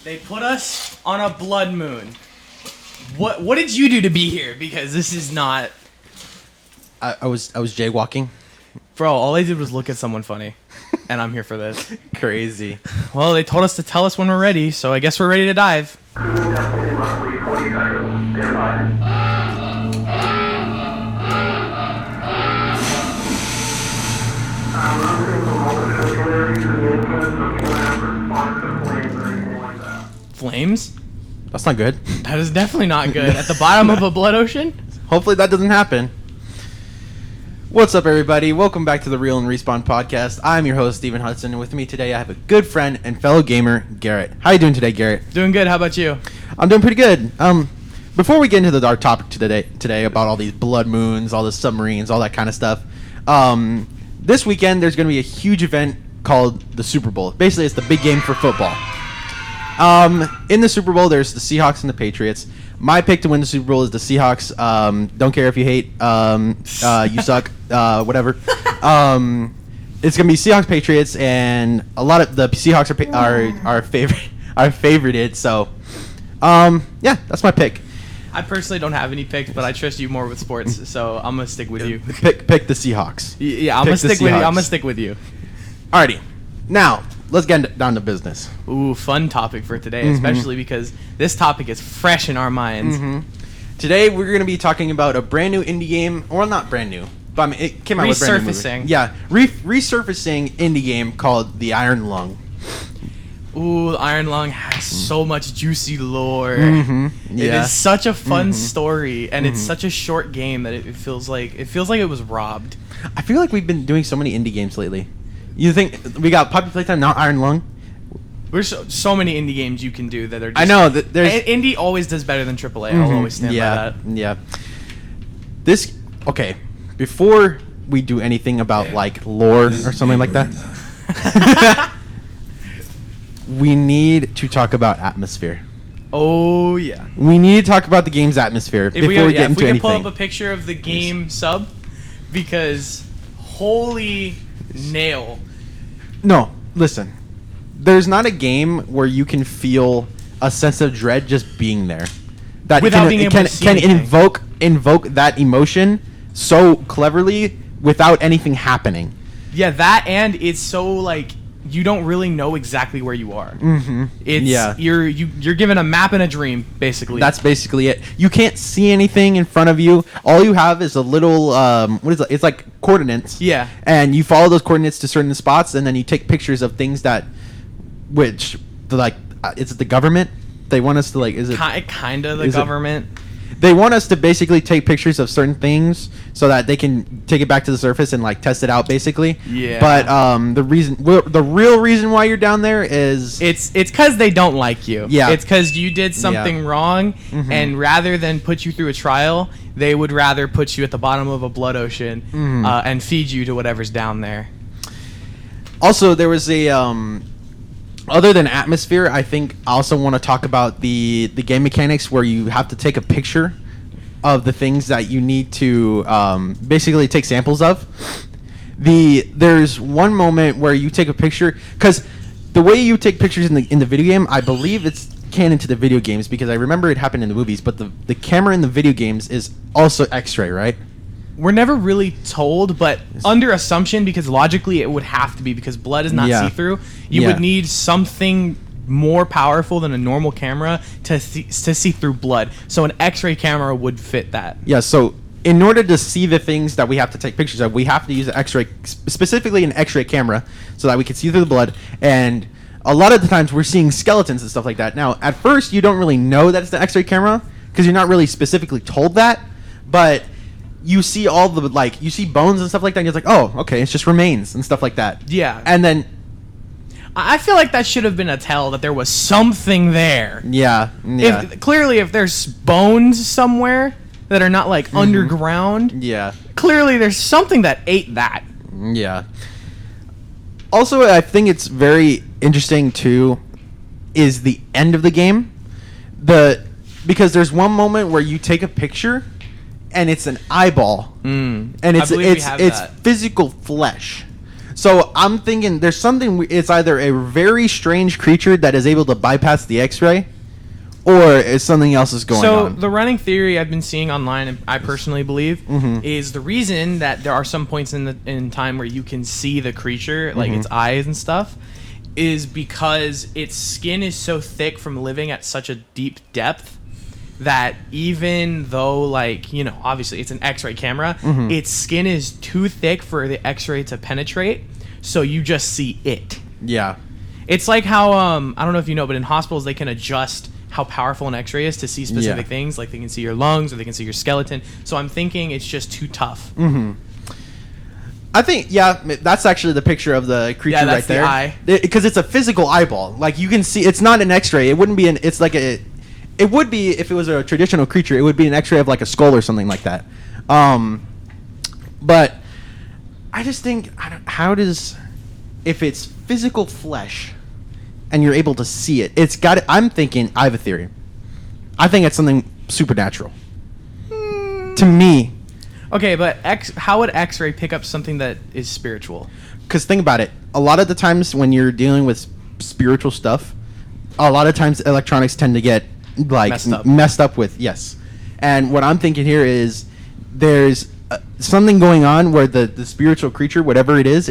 They put us on a blood moon. What did you do to be here? Because this is not... I was jaywalking. Bro, all I did was look at someone funny. And I'm here for this. Crazy. Well, they told us to tell us when we're ready, so I guess we're ready to dive. Flames? That's not good. That is definitely not good. At the bottom of a blood ocean? Hopefully that doesn't happen. What's up, everybody? Welcome back to the Real and Respawn podcast. I'm your host, Steven Hudson, and with me today I have a good friend and fellow gamer, Garrett. How you doing today, Garrett? Doing good. How about you? I'm doing pretty good. Before we get into our topic today about all these blood moons, all the submarines, all that kind of stuff, this weekend there's going to be a huge event called the Super Bowl. Basically, it's the big game for football. In the Super Bowl, there's the Seahawks and the Patriots. My pick to win the Super Bowl is the Seahawks. Don't care if you hate. You suck. Whatever. It's gonna be Seahawks Patriots, and a lot of the Seahawks are favorited. So, yeah, that's my pick. I personally don't have any picks, but I trust you more with sports, so I'm gonna stick with you. Pick the Seahawks. Yeah, I'm gonna stick with you. I'm gonna stick with you. Alrighty, now let's get down to business. Ooh, fun topic for today, especially because this topic is fresh in our minds. Today we're going to be talking about a brand new indie game, or not brand new, but I mean it came out with brand new movie. Yeah, resurfacing indie game called The Iron Lung. Ooh, Iron Lung has so much juicy lore. Yeah. It is such a fun story, and it's such a short game that it feels like it was robbed. I feel like we've been doing so many indie games lately. You think we got Poppy Playtime, now Iron Lung? There's so many indie games you can do that are just... I know. There's indie always does better than AAA. I'll always stand by that. Yeah. Okay, before we do anything about like lore or something like that, we need to talk about atmosphere. Oh, yeah. We need to talk about the game's atmosphere before we get into anything. If we can pull up a picture of the game sub, because holy nail. No, listen. There's not a game where you can feel a sense of dread just being there. That without being able to see anything. invoke that emotion so cleverly without anything happening. Yeah, that, and it's so like you don't really know exactly where you are. You're given a map and a dream, basically. That's basically it. You can't see anything in front of you. All you have is a little what is it? It's like coordinates. Yeah. And you follow those coordinates to certain spots, and then you take pictures of things that, is it the government? They want us to like. Is it kind of the government? They want us to basically take pictures of certain things so that they can take it back to the surface and like test it out, basically. Yeah. But the real reason why you're down there is it's because they don't like you. Yeah. It's because you did something wrong, and rather than put you through a trial, they would rather put you at the bottom of a blood ocean and feed you to whatever's down there. Also, there was a other than atmosphere, I think I also want to talk about the game mechanics where you have to take a picture of the things that you need to basically take samples of. There's one moment where you take a picture, because the way you take pictures in the video game, I believe it's canon to the video games, because I remember it happened in the movies, but the camera in the video games is also X-ray, right? We're never really told, but under assumption, because logically it would have to be, because blood is not see-through, you would need something more powerful than a normal camera to see through blood. So an X-ray camera would fit that. Yeah, so in order to see the things that we have to take pictures of, we have to use an X-ray, specifically an X-ray camera, so that we can see through the blood. And a lot of the times we're seeing skeletons and stuff like that. Now, at first, you don't really know that it's the X-ray camera, because you're not really specifically told that, but you see all the, like, you see bones and stuff like that, and you're like, oh, okay, it's just remains and stuff like that. Yeah. And then I feel like that should have been a tell that there was something there. Yeah. If there's bones somewhere that are not, like, underground, clearly there's something that ate that. Yeah. Also, I think it's very interesting, too, is the end of the game. Because there's one moment where you take a picture and it's an eyeball, and it's physical flesh. So I'm thinking there's something. It's either a very strange creature that is able to bypass the X-ray, or is something else is going on. So the running theory I've been seeing online, and I personally believe, is the reason that there are some points in time where you can see the creature, like its eyes and stuff, is because its skin is so thick from living at such a deep depth that even though, like, you know, obviously it's an X-ray camera, its skin is too thick for the X-ray to penetrate, so you just see it. Yeah. It's like how, I don't know if you know, but in hospitals they can adjust how powerful an X-ray is to see specific things. Like they can see your lungs or they can see your skeleton. So I'm thinking it's just too tough. I think, that's actually the picture of the creature right there. Yeah, that's the eye. Because it's a physical eyeball. Like, you can see, it's not an X-ray. It wouldn't be it's like it would be, if it was a traditional creature, it would be an X-ray of like a skull or something like that. But I just think, if it's physical flesh and you're able to see it, I'm thinking, I have a theory. I think it's something supernatural. To me. Okay, but how would X-ray pick up something that is spiritual? Because think about it. A lot of the times when you're dealing with spiritual stuff, a lot of times electronics tend to get like messed up with. Yes. And what I'm thinking here is there's something going on where the spiritual creature, whatever it is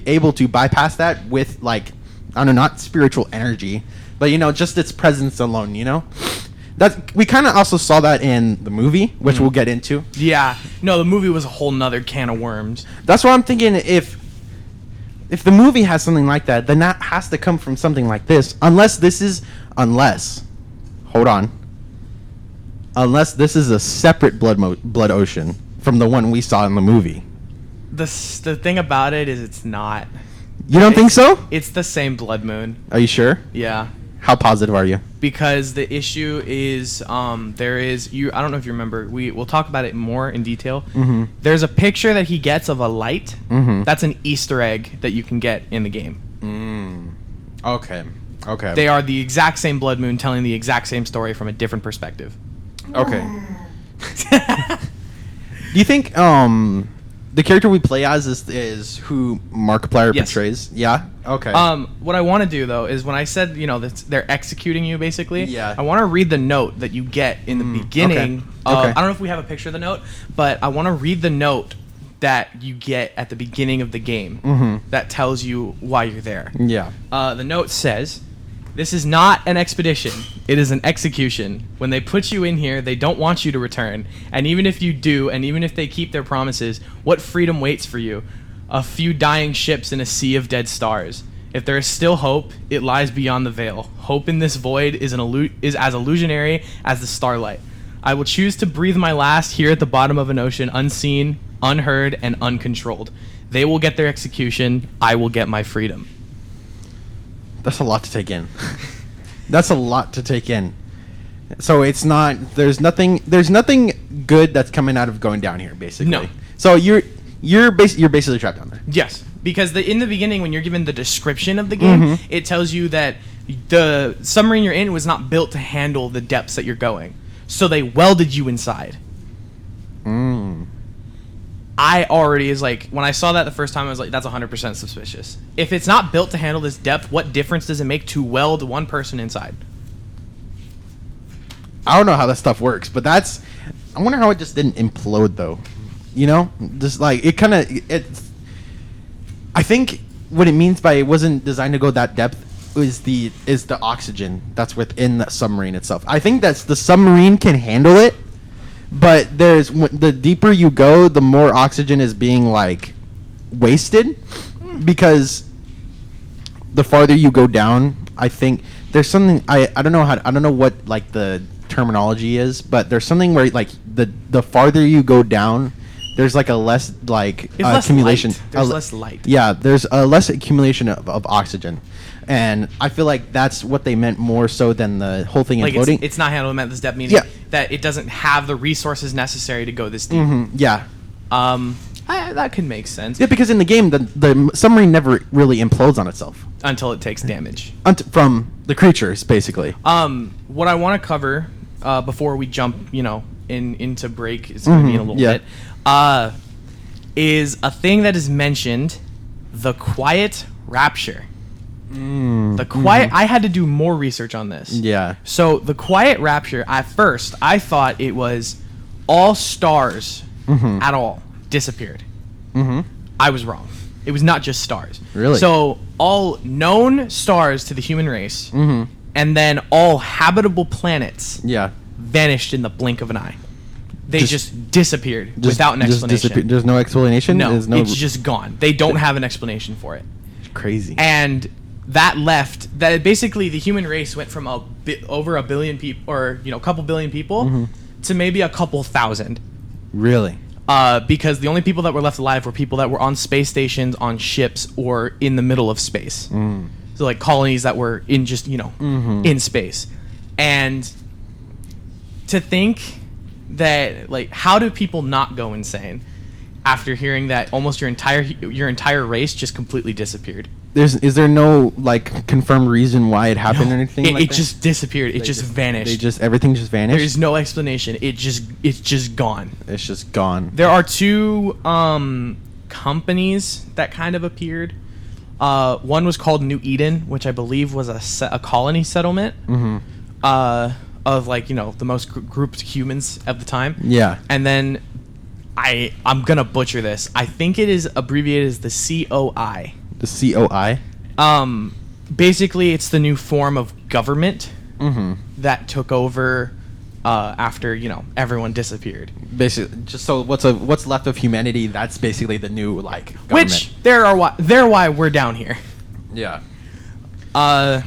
able to bypass that with, like, I don't know, not spiritual energy, but, you know, just its presence alone, you know? We kind of also saw that in the movie, which we'll get into. Yeah. No, the movie was a whole nother can of worms. That's why I'm thinking if the movie has something like that, then that has to come from something like this. Unless this is a separate blood ocean from the one we saw in the movie. The thing about it is it's not. You don't think so? It's the same blood moon. Are you sure? Yeah. How positive are you? Because the issue is, I don't know if you remember. We'll talk about it more in detail. There's a picture that he gets of a light. That's an Easter egg that you can get in the game. Okay. They are the exact same blood moon telling the exact same story from a different perspective. Okay. Do you think the character we play as is who Markiplier portrays? Yeah. Okay. What I want to do though is when I said, you know, that they're executing you basically. Yeah. I want to read the note that you get in the beginning. I don't know if we have a picture of the note, but I want to read the note that you get at the beginning of the game that tells you why you're there. Yeah. The note says, "This is not an expedition. It is an execution. When they put you in here, they don't want you to return. And even if you do, and even if they keep their promises, what freedom waits for you? A few dying ships in a sea of dead stars. If there is still hope, it lies beyond the veil. Hope in this void is as illusionary as the starlight. I will choose to breathe my last here at the bottom of an ocean, unseen, unheard, and uncontrolled. They will get their execution. I will get my freedom." That's a lot to take in. That's a lot to take in. So it's not. There's nothing good that's coming out of going down here, basically. No. So you're basically trapped down there. Yes, because in the beginning, when you're given the description of the game, it tells you that the submarine you're in was not built to handle the depths that you're going, so they welded you inside. I already when I saw that the first time, I was like, that's 100% suspicious. If it's not built to handle this depth, what difference does it make to weld one person inside? I don't know how that stuff works, but I wonder how it just didn't implode though. You know, just like I think what it means by it wasn't designed to go that depth is the oxygen that's within the submarine itself. I think that's the submarine can handle it. But the deeper you go, the more oxygen is being like wasted, because the farther you go down, I think there's something I don't know what like the terminology is, but there's something where like the farther you go down, there's like a less like accumulation. There's less light. Yeah, there's a less accumulation of oxygen. And I feel like that's what they meant more so than the whole thing imploding. It's not handled at this depth, meaning that it doesn't have the resources necessary to go this deep. Yeah. That could make sense. Yeah, because in the game, the submarine never really implodes on itself. Until it takes damage. From the creatures, basically. What I want to cover before we jump, into break, it's going to be in a little bit, is a thing that is mentioned the quiet rapture. The quiet. I had to do more research on this. Yeah. So the quiet rapture. At first, I thought it was all stars at all disappeared. I was wrong. It was not just stars. Really? So all known stars to the human race, and then all habitable planets vanished in the blink of an eye. They just disappeared without an explanation. There's no explanation? No, There's no it's just gone. They don't have an explanation for it. Crazy. And that left that basically the human race went from over a billion people, or a couple billion people, to maybe a couple thousand. Really? Because the only people that were left alive were people that were on space stations, on ships, or in the middle of space. So like colonies that were in just in space. And to think that, like, how do people not go insane after hearing that almost your entire race just completely disappeared? Is there no like confirmed reason why it happened or anything? It just disappeared. It just vanished. Everything just vanished. There's no explanation. It's just gone. It's just gone. There are two companies that kind of appeared. One was called New Eden, which I believe was a colony settlement. Of the most grouped humans at the time. Yeah. And then I'm gonna butcher this. I think it is abbreviated as the COI. The COI? Basically, it's the new form of government that took over after everyone disappeared. Basically, just so what's left of humanity. That's basically the new government. Which they're why we're down here. Yeah. But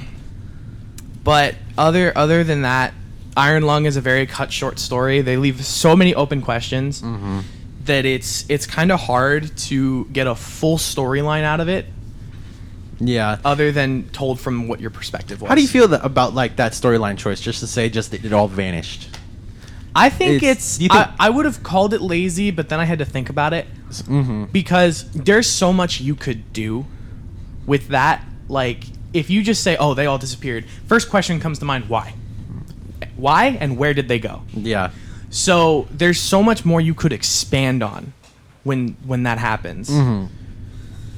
other than that, Iron Lung is a very cut short story. They leave so many open questions that it's kind of hard to get a full storyline out of it. Yeah. Other than told from what your perspective was. How do you feel about that storyline choice? Just to say, that it all vanished. I think I would have called it lazy, but then I had to think about it because there's so much you could do with that. Like, if you just say, "Oh, they all disappeared," first question comes to mind: why? Why and where did they go? Yeah. So there's so much more you could expand on when that happens.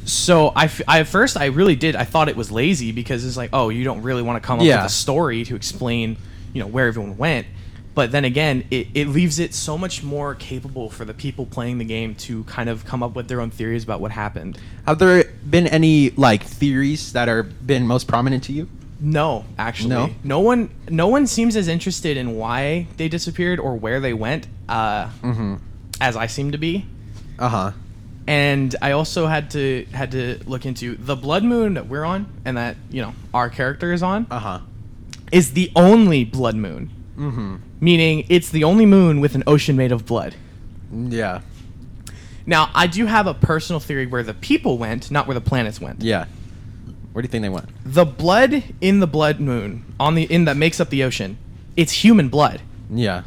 So at first I really did. I thought it was lazy because it's like, oh, you don't really want to come up with a story to explain, where everyone went. But then again, it leaves it so much more capable for the people playing the game to kind of come up with their own theories about what happened. Have there been any theories that are been most prominent to you? No, actually. No one seems as interested in why they disappeared or where they went as I seem to be. And I also had to look into the blood moon that we're on and that our character is on. Is the only blood moon. Meaning it's the only moon with an ocean made of blood. Yeah. Now, I do have a personal theory where the people went, not where the planets went. Yeah. Where do you think they went? The blood in the blood moon that makes up the ocean, it's human blood. Yeah.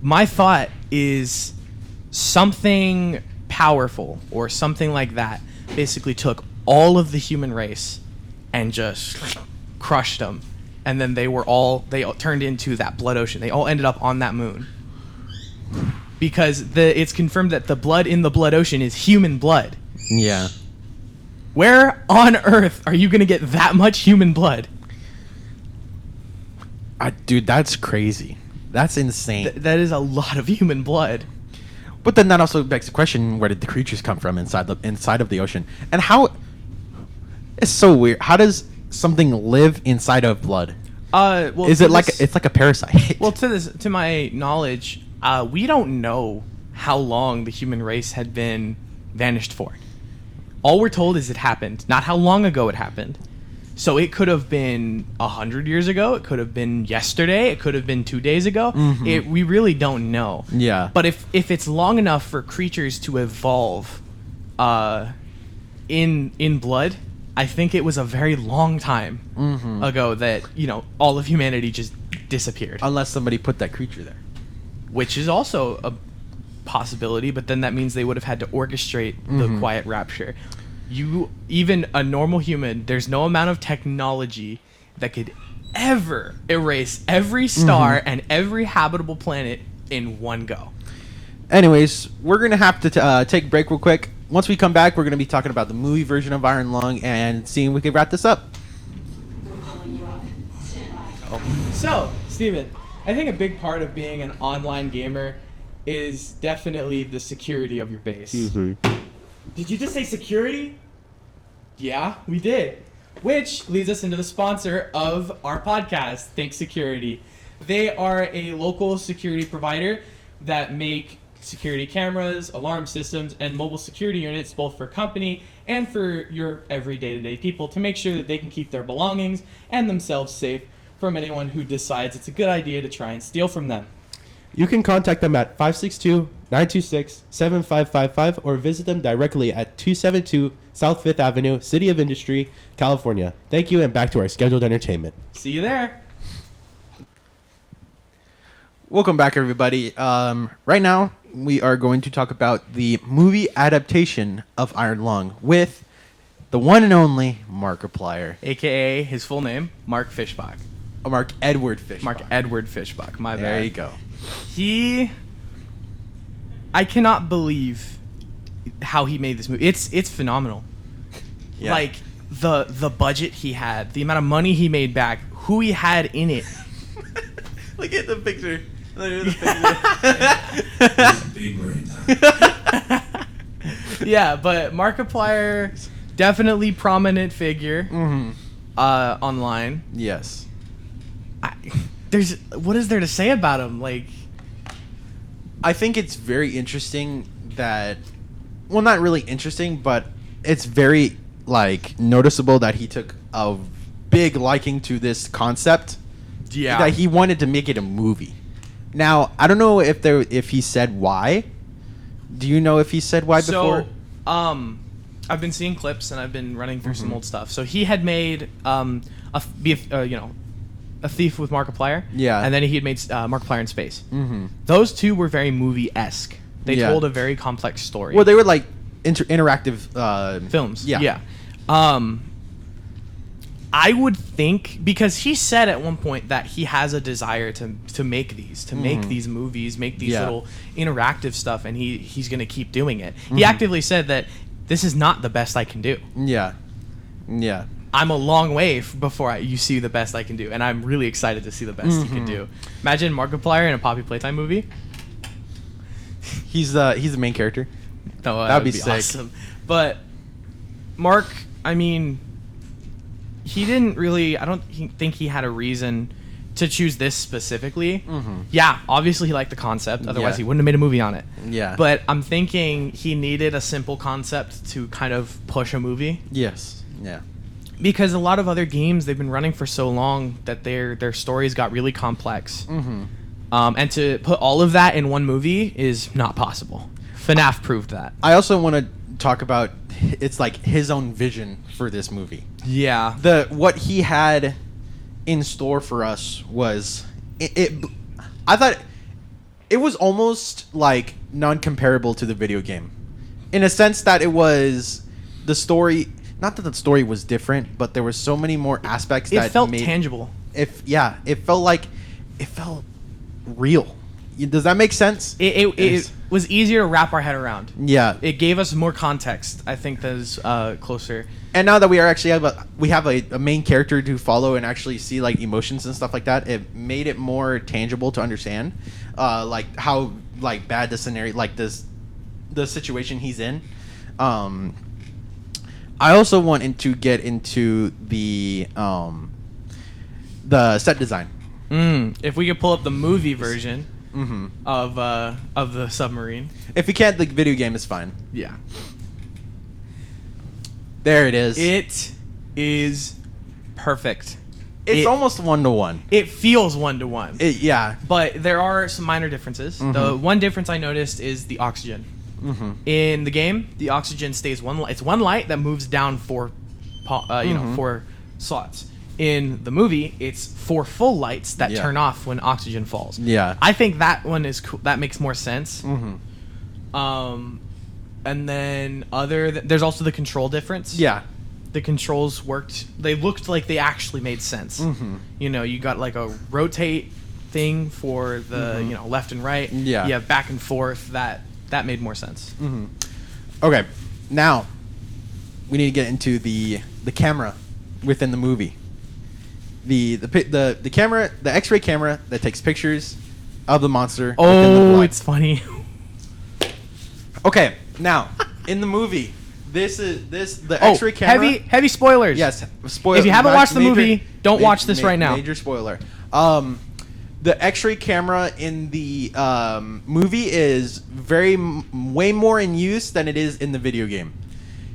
My thought is something powerful or something like that basically took all of the human race and just crushed them, and then they all turned into that blood ocean. They all ended up on that moon because it's confirmed that the blood in the blood ocean is human blood. Yeah. Where on earth are you going to get that much human blood? Dude, that's crazy. That's insane. That is a lot of human blood. But then that also begs the question: where did the creatures come from inside of the ocean? And how? It's so weird. How does something live inside of blood? Well, is it it's like a parasite? Well, to my knowledge, we don't know how long the human race had been vanished for. All we're told is it happened, not how long ago it happened. So it could have been 100 years ago. It could have been yesterday. It could have been 2 days ago. We really don't know. Yeah. But if it's long enough for creatures to evolve in blood, I think it was a very long time ago that, all of humanity just disappeared. Unless somebody put that creature there. Which is also a possibility, but then that means they would have had to orchestrate the quiet rapture. Even a normal human, there's no amount of technology that could ever erase every star and every habitable planet in one go. Anyways, we're gonna have to take a break real quick. once we come back, we're going to be talking about the movie version of Iron Lung and seeing if we can wrap this up. So, Steven, I think a big part of being an online gamer is definitely the security of your base. Mm-hmm. Did you just say security? Yeah, we did. Which leads us into the sponsor of our podcast, Think Security. They are a local security provider that make security cameras, alarm systems, and mobile security units both for company and for your everyday to day people to make sure that they can keep their belongings and themselves safe from anyone who decides it's a good idea to try and steal from them. You can contact them at 562-926-7555 or visit them directly at 272 South 5th Avenue, City of Industry, California. Thank you, and back to our scheduled entertainment. See you there. Welcome back, everybody. Right now, we are going to talk about the movie adaptation of Iron Lung with the one and only Markiplier. AKA his full name, Mark Fishbach. Mark Edward Fishbach. Mark Edward Fishbach, my bad. There you go. I cannot believe how he made this movie. It's phenomenal. Yeah. Like the budget he had, the amount of money he made back, who he had in it. Look at the picture. Look at the Big brain. Yeah, but Markiplier, definitely prominent figure online. Yes. What is there to say about him? Like, I think it's very interesting that, well, not really interesting, but it's very like noticeable that he took a big liking to this concept. yeah, That he wanted to make it a movie. Now, I don't know if he said why. Do you know if he said why before? So, I've been seeing clips and I've been running through some old stuff. So he had made A Thief with Markiplier. Yeah. And then he had made Markiplier in Space. Mm-hmm. Those two were very movie-esque. They Yeah. told a very complex story. Well, they were like interactive films. Yeah. Yeah. I would think, because he said at one point that he has a desire to make these, make these movies, make these Yeah. little interactive stuff, and he's going to keep doing it. He actively said that this is not the best I can do. Yeah. Yeah. I'm a long way before you see the best I can do, and I'm really excited to see the best he can do. Imagine Markiplier in a Poppy Playtime movie. He's the main character. Oh, That'd be sick. awesome. But Mark, I mean, he didn't really. I don't think he had a reason to choose this specifically. Yeah, obviously he liked the concept. Otherwise, Yeah. he wouldn't have made a movie on it. Yeah. But I'm thinking he needed a simple concept to kind of push a movie. Yes. Yeah. Because a lot of other games, they've been running for so long that their stories got really complex. And to put all of that in one movie is not possible. FNAF proved that. I also want to talk about it's like his own vision for this movie. Yeah. What he had in store for us was I thought it was almost like non-comparable to the video game, in a sense that it was the story. Not that the story was different, but there were so many more aspects that It felt made, tangible. It felt real. Does that make sense? It was easier to wrap our head around. Yeah. It gave us more context. I think that is closer. And now that we are actually have a main character to follow and actually see like emotions and stuff like that, it made it more tangible to understand, like how like bad the scenario, like the situation he's in. I also wanted to get into the set design. If we could pull up the movie version of the submarine. If you can't, the video game is fine. Yeah. There it is. It is perfect. It's almost 1-to-1. It feels 1-to-1. Yeah. But there are some minor differences. The one difference I noticed is the oxygen. In the game, the oxygen stays one light. It's one light that moves down four slots. In the movie, it's 4 full lights that turn off when oxygen falls. Yeah. I think that one is cool. That makes more sense. And then there's also the control difference. Yeah. The controls worked. They looked like they actually made sense. You know, you got like a rotate thing for the left and right. Yeah. You have back and forth. That made more sense. Okay. Now, we need to get into the camera within the movie. The camera, the X-ray camera that takes pictures of the monster. Within the blood. It's funny. Okay, now in the movie, the X-ray camera. Heavy spoilers. Yes, spoiler. If you haven't watched the movie, don't watch this right now. Major spoiler. The X-ray camera in the movie is way more in use than it is in the video game.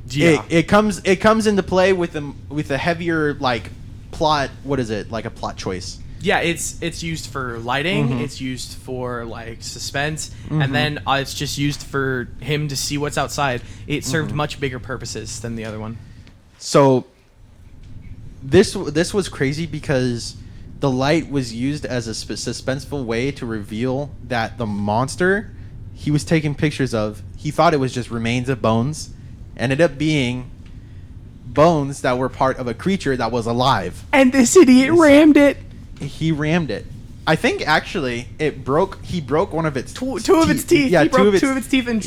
Yeah. It comes into play with a heavier like plot. What is it, like a plot choice? Yeah, it's used for lighting. Mm-hmm. It's used for like suspense, and then it's just used for him to see what's outside. It served much bigger purposes than the other one. So this was crazy because the light was used as a suspenseful way to reveal that the monster he was taking pictures of, he thought it was just remains of bones, ended up being bones that were part of a creature that was alive. And this idiot rammed it. He rammed it. I think actually it broke. He broke one of its Two of its teeth. Yeah, he broke two of its teeth and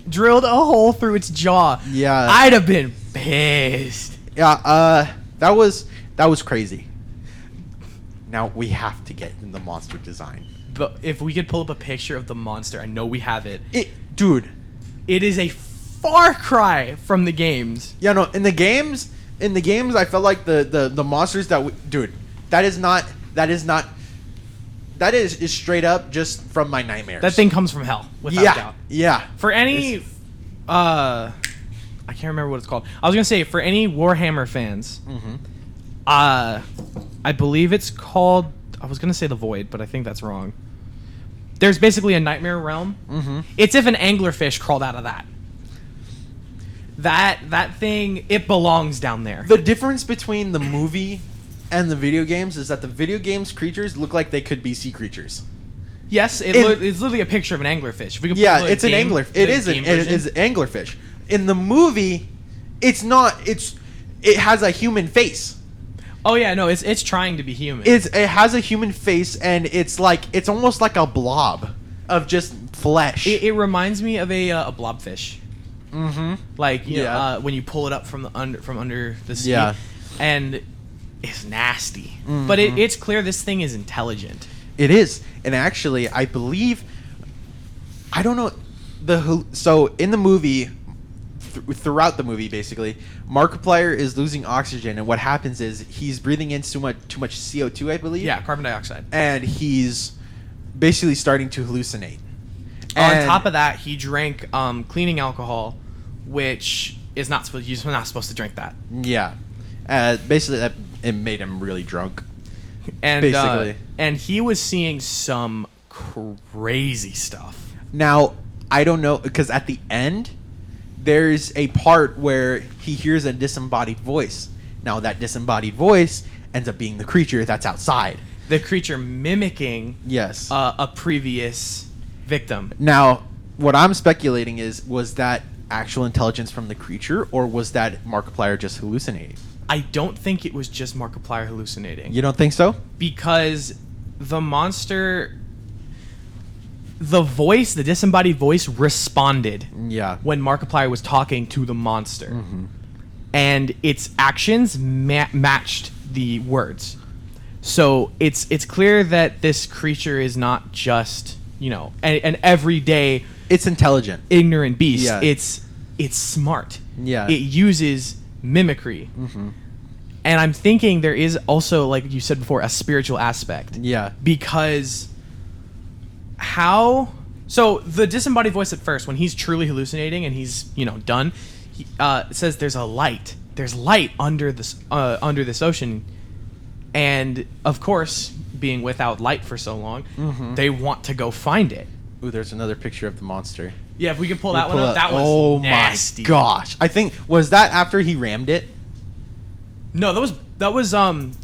drilled a hole through its jaw. Yeah, I'd have been pissed. Yeah, that was crazy. Now we have to get in the monster design. But if we could pull up a picture of the monster, I know we have it. Dude, it is a far cry from the games. Yeah, no, in the games, I felt like the monsters that is straight up just from my nightmares. That thing comes from hell, without doubt. Yeah. For any, I can't remember what it's called. I was gonna say for any Warhammer fans, I believe it's called. I was gonna say the Void, but I think that's wrong. There's basically a nightmare realm. It's if an anglerfish crawled out of that. That thing, it belongs down there. The difference between the movie and the video games is that the video games creatures look like they could be sea creatures. Yes, it's literally a picture of an anglerfish. If we could it's an angler. It is an anglerfish. In the movie, it's not. It has a human face. Oh yeah, no, it's trying to be human. It has a human face, and it's almost like a blob of just flesh. It reminds me of a blobfish. Like you know, when you pull it up from under the sea, and it's nasty. But it's clear this thing is intelligent. It is, and actually, I believe, I don't know so in the movie. Throughout the movie, basically, Markiplier is losing oxygen, and what happens is he's breathing in too much CO2, I believe. Yeah, carbon dioxide. And he's basically starting to hallucinate. On top of that, he drank cleaning alcohol, which is not supposed. You're not supposed to drink that. Yeah, basically, it made him really drunk. And basically, and he was seeing some crazy stuff. Now, I don't know, because at the end, there's a part where he hears a disembodied voice. Now, that disembodied voice ends up being the creature that's outside. The creature mimicking a previous victim. Now, what I'm speculating was that actual intelligence from the creature, or was that Markiplier just hallucinating? I don't think it was just Markiplier hallucinating. You don't think so? Because the monster... The voice, the disembodied voice, responded when Markiplier was talking to the monster. And its actions matched the words. So it's clear that this creature is not just, an everyday... It's intelligent. Ignorant beast. Yeah. It's smart. Yeah. It uses mimicry. And I'm thinking there is also, like you said before, a spiritual aspect. Yeah. Because... So the disembodied voice at first, when he's truly hallucinating and he's done, he says there's light under this ocean, and of course, being without light for so long, they want to go find it. Ooh, there's another picture of the monster. Yeah, if we can pull that one up, that was nasty. Oh my gosh! I think was that after he rammed it. No, that was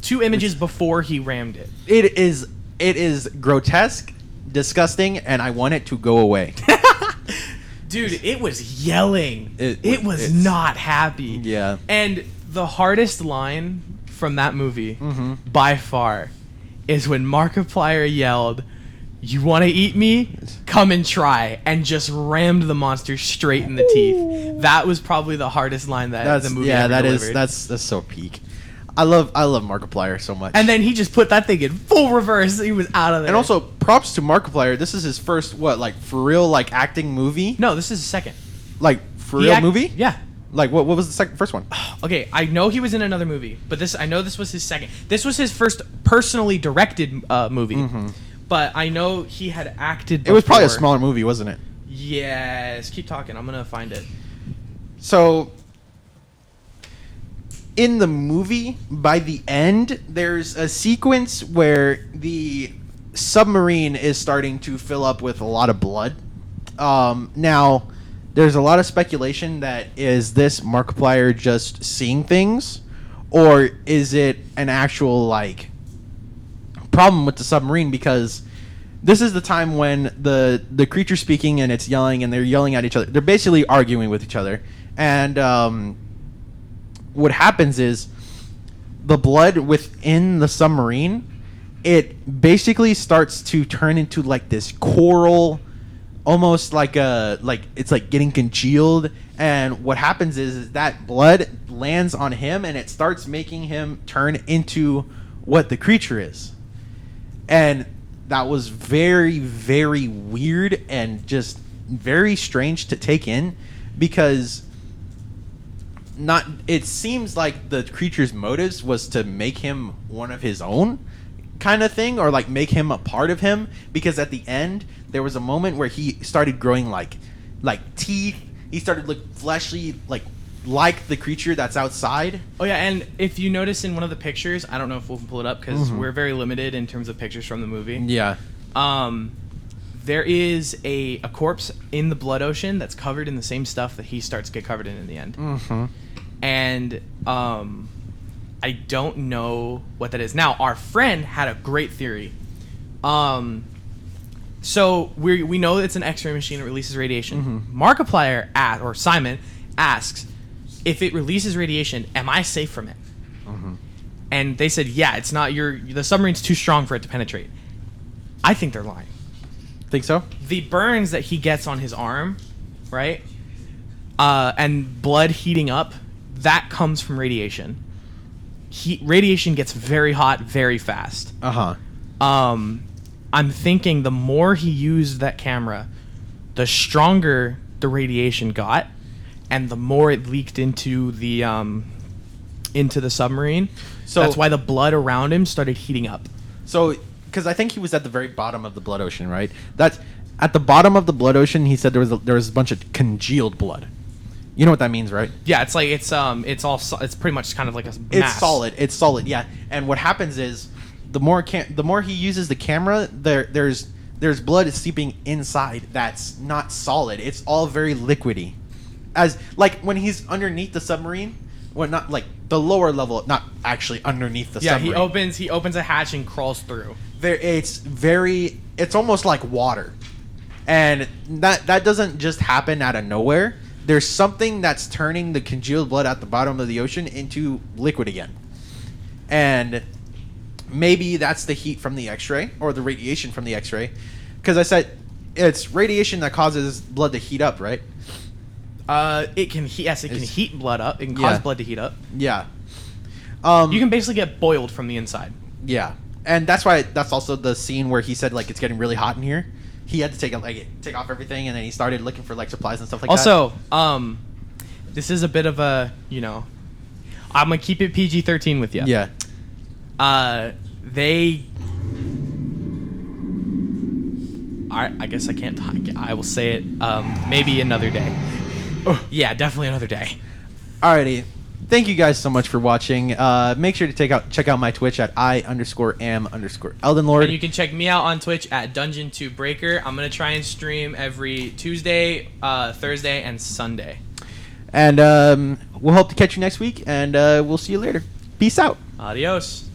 2 images before he rammed it. It is grotesque, disgusting, and I want it to go away. Dude, it was yelling. It was not happy. Yeah. And the hardest line from that movie, by far, is when Markiplier yelled, "You want to eat me? Come and try," and just rammed the monster straight in the teeth. That was probably the hardest line that the movie ever delivered. That's so peak. I love Markiplier so much. And then he just put that thing in full reverse. He was out of there. And also, props to Markiplier. This is his first for real acting movie. No, this is his second. For real movie? Yeah. What was the first one? Okay, I know he was in another movie, but I know this was his second. This was his first personally directed movie. Mm-hmm. But I know he had acted before. It was probably a smaller movie, wasn't it? Yes. Keep talking. I'm going to find it. So, in the movie, by the end, there's a sequence where the submarine is starting to fill up with a lot of blood. Now, there's a lot of speculation that is this Markiplier just seeing things, or is it an actual problem with the submarine? Because this is the time when the creature's speaking and it's yelling, and they're yelling at each other. They're basically arguing with each other, and what happens is the blood within the submarine, it basically starts to turn into this coral, almost it's getting congealed. And what happens is that blood lands on him, and it starts making him turn into what the creature is. And that was very, very weird and just very strange to take in, because it seems like the creature's motives was to make him one of his own kind of thing, or make him a part of him, because at the end there was a moment where he started growing like teeth. He started looking fleshly, like the creature that's outside. Oh yeah, and if you notice in one of the pictures, I don't know if we'll pull it up because we're very limited in terms of pictures from the movie. Yeah. There is a corpse in the blood ocean that's covered in the same stuff that he starts to get covered in the end. Mm-hmm. And I don't know what that is. Now, our friend had a great theory. So we know it's an X-ray machine that releases radiation. Mm-hmm. Markiplier Simon asks, if it releases radiation, am I safe from it? Mm-hmm. And they said, yeah, it's not the submarine's too strong for it to penetrate. I think they're lying. Think so? The burns that he gets on his arm, right? And blood heating up, that comes from radiation. Radiation gets very hot very fast. Uh-huh. I'm thinking the more he used that camera, the stronger the radiation got, and the more it leaked into the submarine. So that's why the blood around him started heating up. So, because I think he was at the very bottom of the blood ocean, right? That's at the bottom of the blood ocean. He said there was a bunch of congealed blood. You know what that means, right? Yeah, it's it's pretty much kind of like a mass. It's solid. Yeah. And what happens is, the more he uses the camera, there's blood seeping inside that's not solid. It's all very liquidy. As when he's underneath the submarine, not the lower level, not actually underneath the submarine. Yeah, he opens a hatch and crawls through. It's almost like water. And that doesn't just happen out of nowhere. There's something that's turning the congealed blood at the bottom of the ocean into liquid again. And maybe that's the heat from the X-ray, or the radiation from the X-ray. Because I said it's radiation that causes blood to heat up, right? It can heat blood up. It can cause blood to heat up. Yeah. You can basically get boiled from the inside. Yeah. And that's also the scene where he said it's getting really hot in here. He had to take off everything, and then he started looking for supplies and stuff like that. Also, this is a bit of a, I'm gonna keep it PG-13 with you. Yeah. I guess I can't talk. I will say it maybe another day. Yeah, definitely another day. Alrighty. Thank you guys so much for watching. Make sure to check out my Twitch at I_am_EldenLord. And you can check me out on Twitch at Dungeon2Breaker. I'm going to try and stream every Tuesday, Thursday, and Sunday. And we'll hope to catch you next week, and we'll see you later. Peace out. Adios.